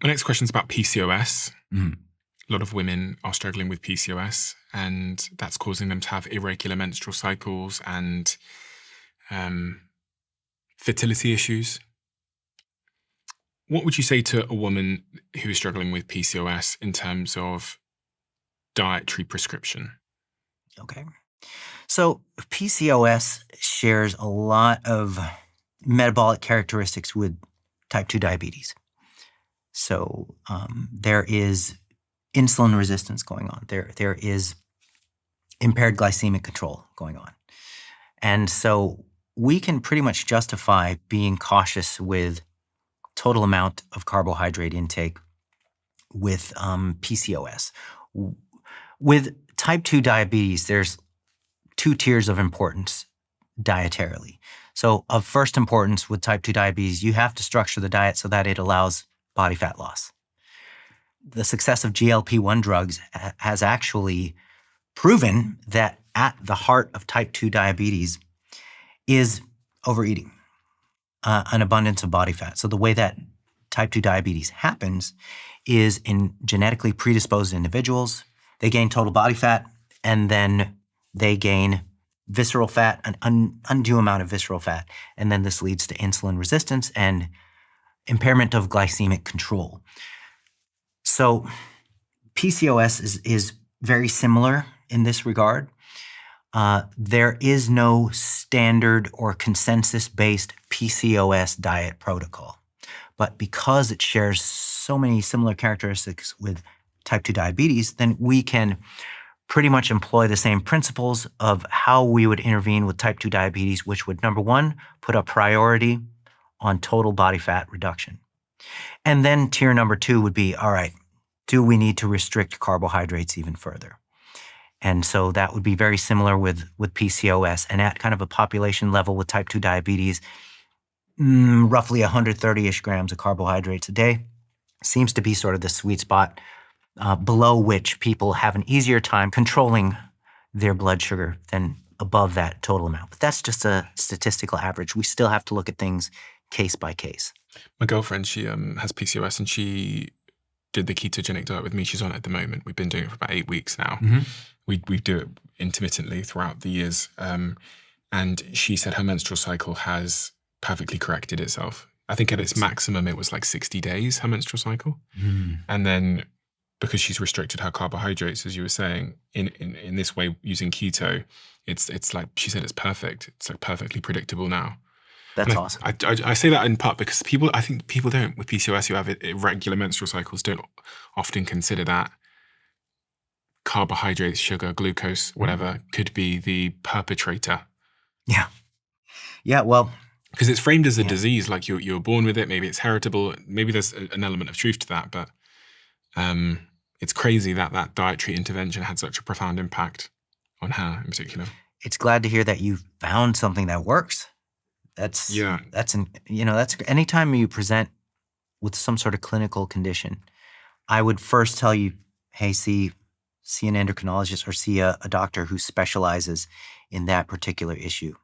My next question is about PCOS. Mm. A lot of women are struggling with PCOS, and that's causing them to have irregular menstrual cycles and fertility issues. What would you say to a woman who is struggling with PCOS in terms of dietary prescription? Okay. So PCOS shares a lot of metabolic characteristics with type 2 diabetes. So there is insulin resistance going on. There is impaired glycemic control going on. And so we can pretty much justify being cautious with total amount of carbohydrate intake with PCOS. With type 2 diabetes, there's 2 tiers of importance dietarily. So of first importance with type 2 diabetes, you have to structure the diet so that it allows body fat loss. The success of GLP-1 drugs has actually proven that at the heart of type 2 diabetes is overeating, an abundance of body fat. So the way that type 2 diabetes happens is in genetically predisposed individuals, they gain total body fat, and then they gain visceral fat, an undue amount of visceral fat. And then this leads to insulin resistance and impairment of glycemic control. So PCOS is very similar in this regard. There is no standard or consensus-based PCOS diet protocol. But because it shares so many similar characteristics with type 2 diabetes, then we can pretty much employ the same principles of how we would intervene with type 2 diabetes, which would, number one, put a priority on total body fat reduction. And then tier number 2 would be, all right, do we need to restrict carbohydrates even further? And so that would be very similar with PCOS. And at kind of a population level with type 2 diabetes, roughly 130-ish grams of carbohydrates a day seems to be sort of the sweet spot below which people have an easier time controlling their blood sugar than above that total amount. But that's just a statistical average. We still have to look at things case by case. My girlfriend, she has PCOS, and she did the ketogenic diet with me. She's on it at the moment. We've been doing it for about 8 weeks now. Mm-hmm. We do it intermittently throughout the years. And she said her menstrual cycle has perfectly corrected itself. I think at its maximum, it was like 60 days, her menstrual cycle. Mm. And then because she's restricted her carbohydrates, as you were saying, in this way, using keto, it's like, she said, it's perfect. It's like perfectly predictable now. That's awesome. I say that in part because I think people don't, with PCOS who have irregular menstrual cycles, don't often consider that carbohydrates, sugar, glucose, whatever, could be the perpetrator. Yeah. Yeah, well. Because it's framed as a disease, like you're born with it, maybe it's heritable, maybe there's an element of truth to that, but it's crazy that dietary intervention had such a profound impact on her in particular. It's glad to hear that you found something that works. That's anytime you present with some sort of clinical condition, I would first tell you, hey, see an endocrinologist or see a doctor who specializes in that particular issue.